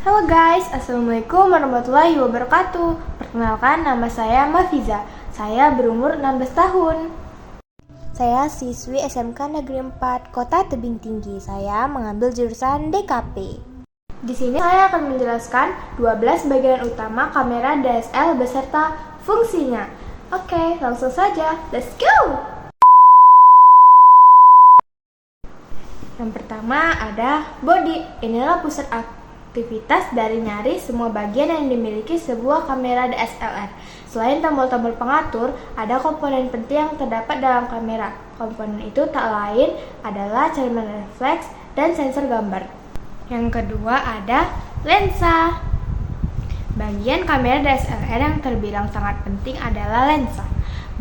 Halo guys, Assalamualaikum warahmatullahi wabarakatuh. Perkenalkan, nama saya Mafiza. Saya berumur 16 tahun. Saya siswi SMK Negeri 4 Kota Tebing Tinggi. Saya mengambil jurusan DKP. Di sini saya akan menjelaskan 12 bagian utama kamera DSL beserta fungsinya. Oke, langsung saja. Let's go! Yang pertama ada body. Inilah pusat aktivitas dari nyaris semua bagian yang dimiliki sebuah kamera DSLR. Selain tombol-tombol pengatur, ada komponen penting yang terdapat dalam kamera. Komponen itu tak lain adalah cermin refleks dan sensor gambar. Yang kedua ada lensa. Bagian kamera DSLR yang terbilang sangat penting adalah lensa.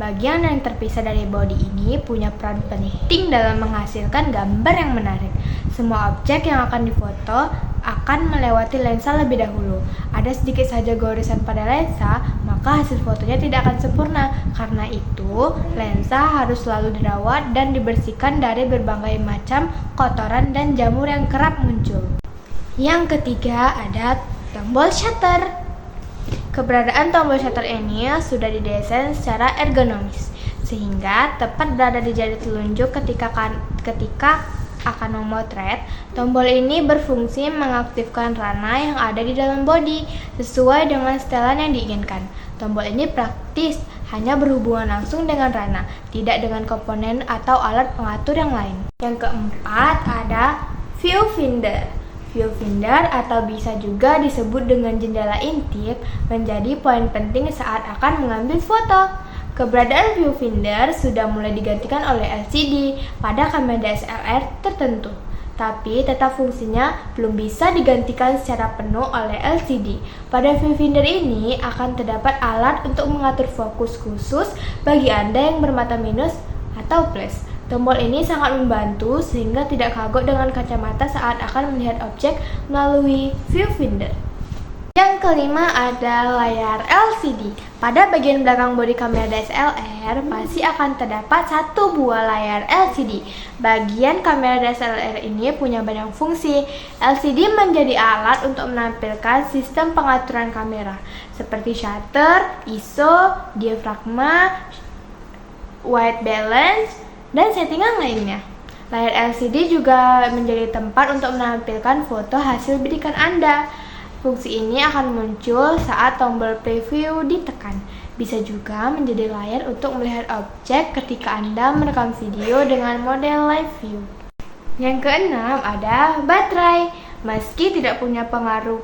Bagian yang terpisah dari bodi ini punya peran penting dalam menghasilkan gambar yang menarik. Semua objek yang akan difoto akan melewati lensa lebih dahulu. Ada sedikit saja gorisan pada lensa, maka hasil fotonya tidak akan sempurna. Karena itu, lensa harus selalu dirawat dan dibersihkan dari berbagai macam kotoran dan jamur yang kerap muncul. Yang ketiga ada tombol shutter. Keberadaan tombol shutter ini sudah didesain secara ergonomis sehingga tepat berada di jari telunjuk ketika akan memotret. Tombol ini berfungsi mengaktifkan ranah yang ada di dalam bodi sesuai dengan setelan yang diinginkan. Tombol ini praktis, hanya berhubungan langsung dengan ranah, tidak dengan komponen atau alat pengatur yang lain. Yang keempat ada viewfinder. Viewfinder atau bisa juga disebut dengan jendela intip menjadi poin penting saat akan mengambil foto. Keberadaan viewfinder sudah mulai digantikan oleh LCD pada kamera DSLR tertentu, tapi tetap fungsinya belum bisa digantikan secara penuh oleh LCD. Pada viewfinder ini akan terdapat alat untuk mengatur fokus khusus bagi Anda yang bermata minus atau plus. Tombol ini sangat membantu sehingga tidak kagok dengan kacamata saat akan melihat objek melalui viewfinder. Yang kelima ada layar LCD. Pada bagian belakang bodi kamera DSLR masih akan terdapat satu buah layar LCD. Bagian kamera DSLR ini punya banyak fungsi. LCD menjadi alat untuk menampilkan sistem pengaturan kamera seperti shutter, ISO, diafragma, white balance, dan settingan lainnya. Layar LCD juga menjadi tempat untuk menampilkan foto hasil bidikan Anda. Fungsi ini akan muncul saat tombol preview ditekan. Bisa juga menjadi layar untuk melihat objek ketika Anda merekam video dengan model live view. Yang keenam ada baterai. Meski tidak punya pengaruh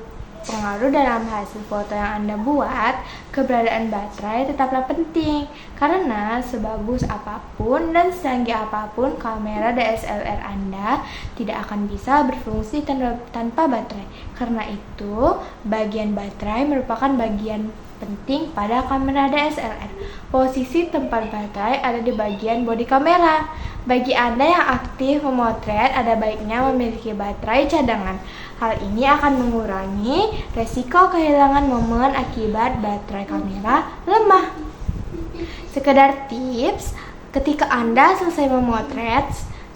dalam hasil foto yang Anda buat, keberadaan baterai tetaplah penting karena sebagus apapun dan secanggih apapun kamera DSLR Anda tidak akan bisa berfungsi tanpa baterai. Karena itu, bagian baterai merupakan bagian penting pada kamera DSLR. Posisi tempat baterai ada di bagian bodi kamera. Bagi Anda yang aktif memotret, ada baiknya memiliki baterai cadangan. Hal ini akan mengurangi resiko kehilangan momen akibat baterai kamera lemah. Sekedar tips, ketika Anda selesai memotret,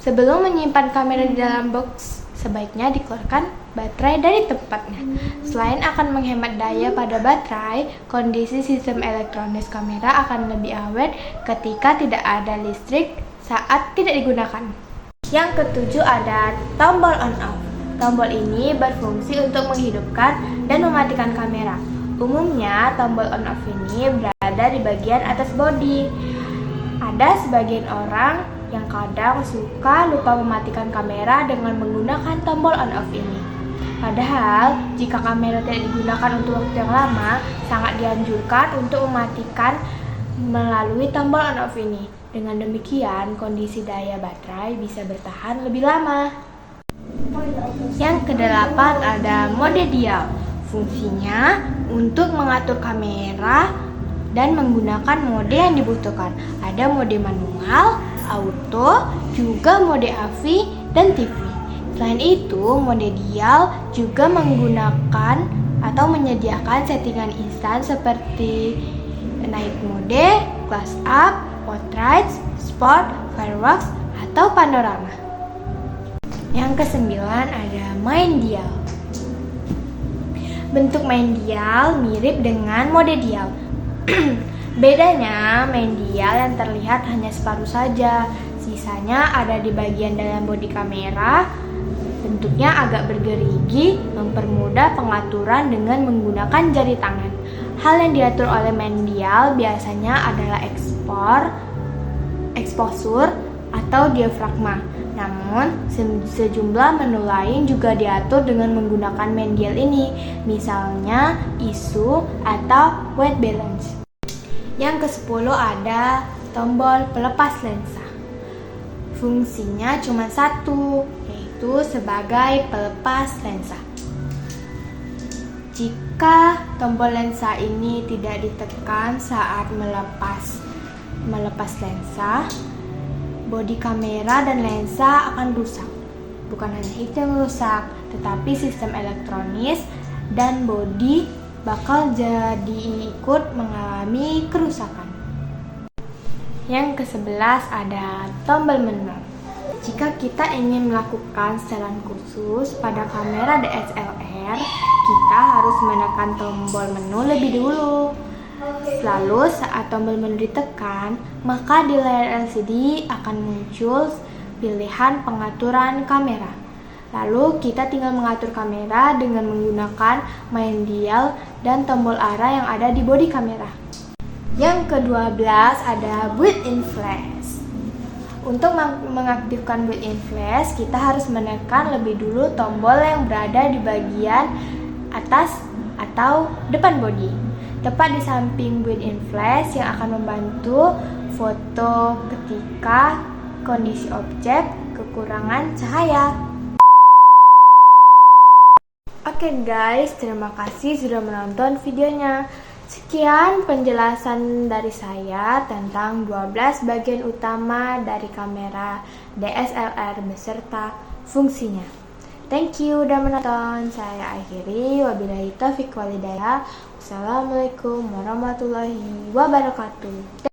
sebelum menyimpan kamera di dalam box, sebaiknya dikeluarkan baterai dari tempatnya. Selain akan menghemat daya pada baterai, kondisi sistem elektronik kamera akan lebih awet ketika tidak ada listrik saat tidak digunakan. Yang ketujuh ada tombol on off. Tombol ini berfungsi untuk menghidupkan dan mematikan kamera. Umumnya, tombol on off ini berada di bagian atas bodi. Ada sebagian orang yang kadang suka lupa mematikan kamera dengan menggunakan tombol on off ini. Padahal, jika kamera tidak digunakan untuk waktu yang lama, sangat dianjurkan untuk mematikan melalui tombol on off ini. Dengan demikian, kondisi daya baterai bisa bertahan lebih lama. Yang kedelapan ada mode dial. Fungsinya untuk mengatur kamera dan menggunakan mode yang dibutuhkan. Ada mode manual, auto, juga mode AV dan TV. Selain itu, mode dial juga menggunakan atau menyediakan settingan instan seperti night mode, close up, portrait, sport, fireworks, atau panorama. Yang kesembilan ada main dial. Bentuk main dial mirip dengan mode dial. Bedanya, main dial yang terlihat hanya separuh saja, sisanya ada di bagian dalam bodi kamera. Bentuknya agak bergerigi, mempermudah pengaturan dengan menggunakan jari tangan. Hal yang diatur oleh main dial biasanya adalah exposure atau diafragma. Namun, sejumlah menu lain juga diatur dengan menggunakan main dial ini, misalnya ISO atau white balance. Yang ke-10 ada tombol pelepas lensa. Fungsinya cuma satu, yaitu sebagai pelepas lensa. Jika tombol lensa ini tidak ditekan saat melepas lensa, bodi kamera dan lensa akan rusak. Bukan hanya itu yang rusak, tetapi sistem elektronis dan bodi bakal jadi ikut mengalami kerusakan. Yang ke-11 ada tombol menu. Jika kita ingin melakukan setelan khusus pada kamera DSLR, kita harus menekan tombol menu lebih dulu. Lalu saat tombol menu ditekan, maka di layar LCD akan muncul pilihan pengaturan kamera. Lalu kita tinggal mengatur kamera dengan menggunakan main dial dan tombol arah yang ada di bodi kamera. Yang ke-12 ada built-in flash. Untuk mengaktifkan built-in flash, kita harus menekan lebih dulu tombol yang berada di bagian atas atau depan bodi, tepat di samping built-in flash yang akan membantu foto ketika kondisi objek kekurangan cahaya. Oke guys, terima kasih sudah menonton videonya. Sekian penjelasan dari saya tentang 12 bagian utama dari kamera DSLR beserta fungsinya. Thank you udah menonton. Saya akhiri. Wabillahi taufiq walhidayah. Wassalamualaikum warahmatullahi wabarakatuh.